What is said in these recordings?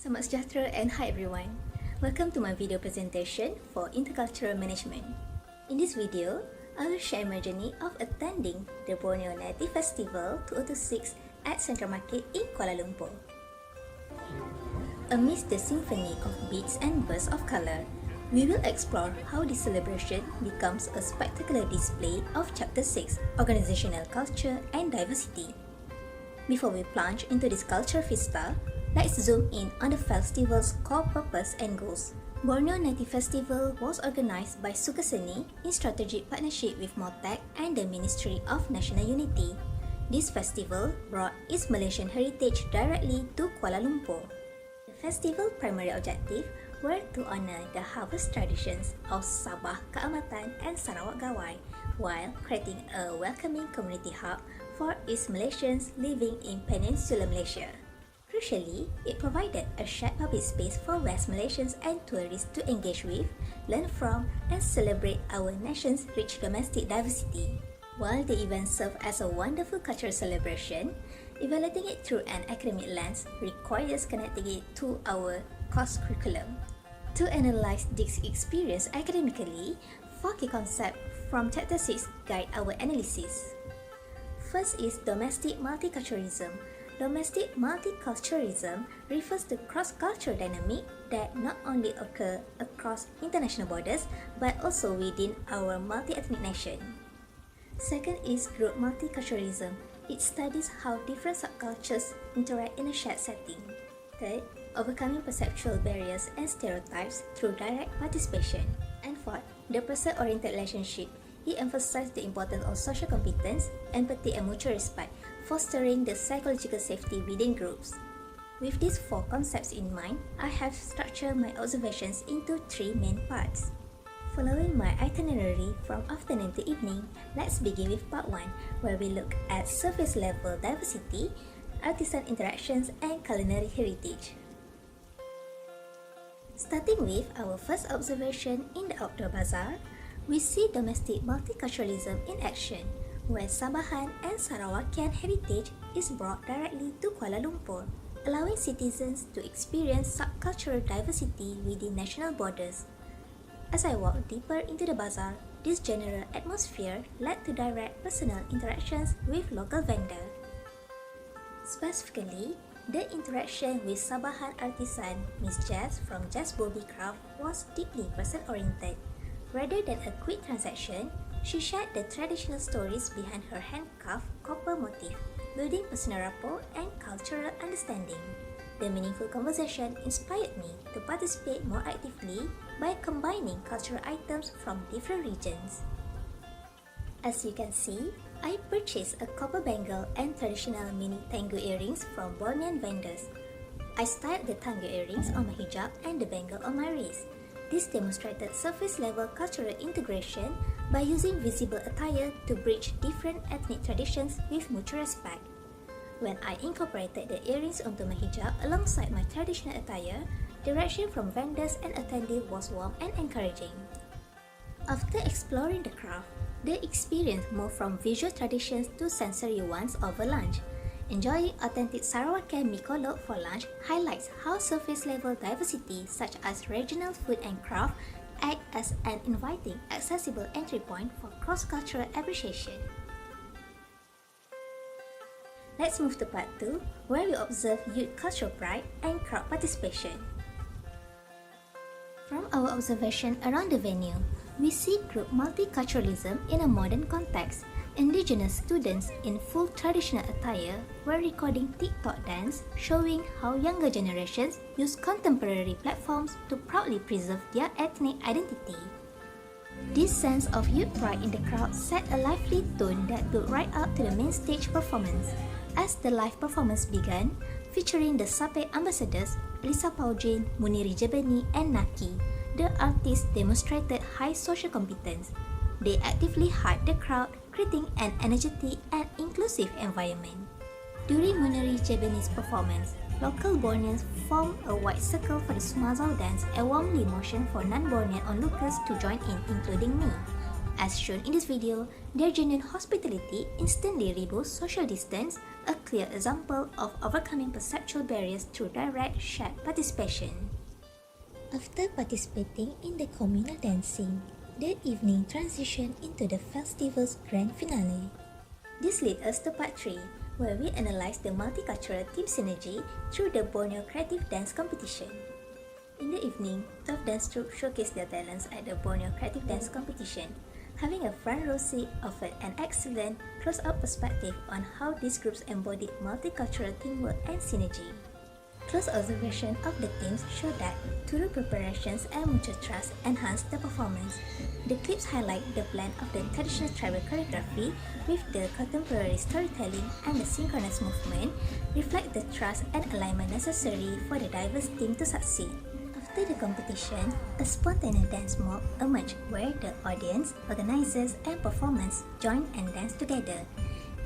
Selamat sejahtera and hi everyone. Welcome to my video presentation for Intercultural Management. In this video, I will share my journey of attending the Borneo Native Festival 2006 at Central Market in Kuala Lumpur. Amidst the symphony of beats and bursts of color, we will explore how this celebration becomes a spectacular display of Chapter 6, Organizational Culture and Diversity. Before we plunge into this culture fiesta, let's zoom in on the festival's core purpose and goals. Borneo Native Festival was organized by Sukaseni in strategic partnership with MOTEC and the Ministry of National Unity. This festival brought its Malaysian heritage directly to Kuala Lumpur. The festival's primary objective were to honor the harvest traditions of Sabah Keamatan and Sarawak Gawai while creating a welcoming community hub for its Malaysians living in Peninsular Malaysia. Crucially, it provided a shared public space for West Malaysians and tourists to engage with, learn from, and celebrate our nation's rich domestic diversity. While the event served as a wonderful cultural celebration, evaluating it through an academic lens requires connecting it to our course curriculum. To analyze this experience academically, 4 key concepts from Chapter 6 guide our analysis. First is domestic multiculturalism. Domestic multiculturalism refers to cross-cultural dynamic that not only occur across international borders but also within our multi-ethnic nation. Second is group multiculturalism. It studies how different subcultures interact in a shared setting. Third, overcoming perceptual barriers and stereotypes through direct participation. And fourth, the person-oriented relationship. It emphasizes the importance of social competence, empathy and mutual respect, fostering the psychological safety within groups. With these 4 concepts in mind, I have structured my observations into 3 main parts. Following my itinerary from afternoon to evening, let's begin with part 1, where we look at surface level diversity, artisan interactions and culinary heritage. Starting with our first observation in the outdoor bazaar, we see domestic multiculturalism in action, where Sabahan and Sarawakian heritage is brought directly to Kuala Lumpur, allowing citizens to experience subcultural diversity within national borders. As I walked deeper into the bazaar, this general atmosphere led to direct personal interactions with local vendors. Specifically, the interaction with Sabahan artisan Miss Jazz from Jazz Bobby Craft was deeply person-oriented. Rather than a quick transaction, she shared the traditional stories behind her hand-carved copper motif, building personal rapport and cultural understanding. The meaningful conversation inspired me to participate more actively by combining cultural items from different regions. As you can see, I purchased a copper bangle and traditional mini tango earrings from Bornean vendors. I styled the tango earrings on my hijab and the bangle on my wrist. This demonstrated surface-level cultural integration by using visible attire to bridge different ethnic traditions with mutual respect. When I incorporated the earrings onto my hijab alongside my traditional attire, the reaction from vendors and attendees was warm and encouraging. After exploring the craft, the experience moved from visual traditions to sensory ones over lunch. Enjoying authentic Sarawakian mikolok for lunch highlights how surface-level diversity such as regional food and craft act as an inviting, accessible entry point for cross-cultural appreciation. Let's move to part 2, where we observe youth cultural pride and crowd participation. From our observation around the venue, we see group multiculturalism in a modern context. Indigenous students in full traditional attire were recording TikTok dance, showing how younger generations use contemporary platforms to proudly preserve their ethnic identity. This sense of youth pride in the crowd set a lively tone that built right up to the main stage performance. As the live performance began, featuring the SAPE ambassadors Lisa Paujin, Muniri Jebeni, and Naki, the artists demonstrated high social competence. They actively hyped the crowd, creating an energetic and inclusive environment. During Muniri Jebeni's performance, local Borneans formed a wide circle for the Sumazau dance and warmly motioned for non-Bornean onlookers to join in, including me. As shown in this video, their genuine hospitality instantly removes social distance, a clear example of overcoming perceptual barriers through direct, shared participation. After participating in the communal dancing, the evening transitioned into the festival's grand finale. This leads us to part 3, where we analyze the multicultural team synergy through the Borneo Creative Dance Competition. In the evening, 12 dance troupes showcased their talents at the Borneo Creative Dance Competition. Having a front row seat offered an excellent close-up perspective on how these groups embodied multicultural teamwork and synergy. Close observation of the teams showed that thorough preparations and mutual trust enhanced the performance. The clips highlight the blend of the traditional tribal choreography with the contemporary storytelling, and the synchronous movement reflect the trust and alignment necessary for the diverse team to succeed. After the competition, a spontaneous dance mob emerged where the audience, organizers, and performers joined and danced together.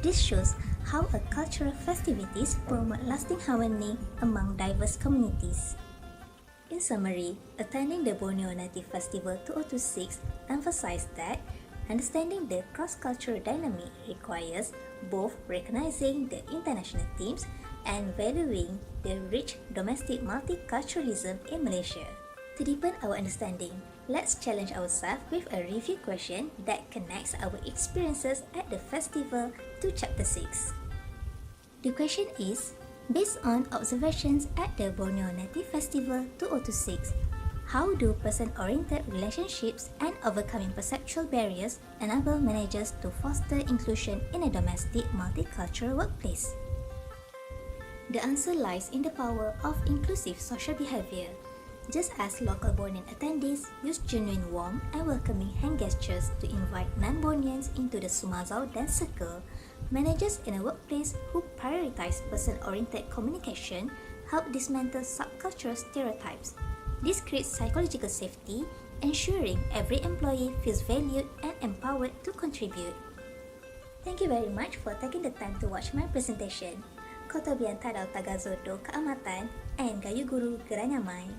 This shows how a cultural festivities promote lasting harmony among diverse communities. In summary, attending the Borneo Native Festival 2026 emphasized that understanding the cross-cultural dynamic requires both recognizing the international themes and valuing the rich domestic multiculturalism in Malaysia. To deepen our understanding, let's challenge ourselves with a review question that connects our experiences at the festival to Chapter 6. The question is, based on observations at the Borneo Native Festival 2026, how do person-oriented relationships and overcoming perceptual barriers enable managers to foster inclusion in a domestic multicultural workplace? The answer lies in the power of inclusive social behavior. Just as local Bornean attendees use genuine warmth and welcoming hand gestures to invite non-Borneans into the Sumazau dance circle, managers in a workplace who prioritize person-oriented communication help dismantle subcultural stereotypes. This creates psychological safety, ensuring every employee feels valued and empowered to contribute. Thank you very much for taking the time to watch my presentation. Koto Biantadau Tagazodo Keamatan and Gayu Guru Geranyamai.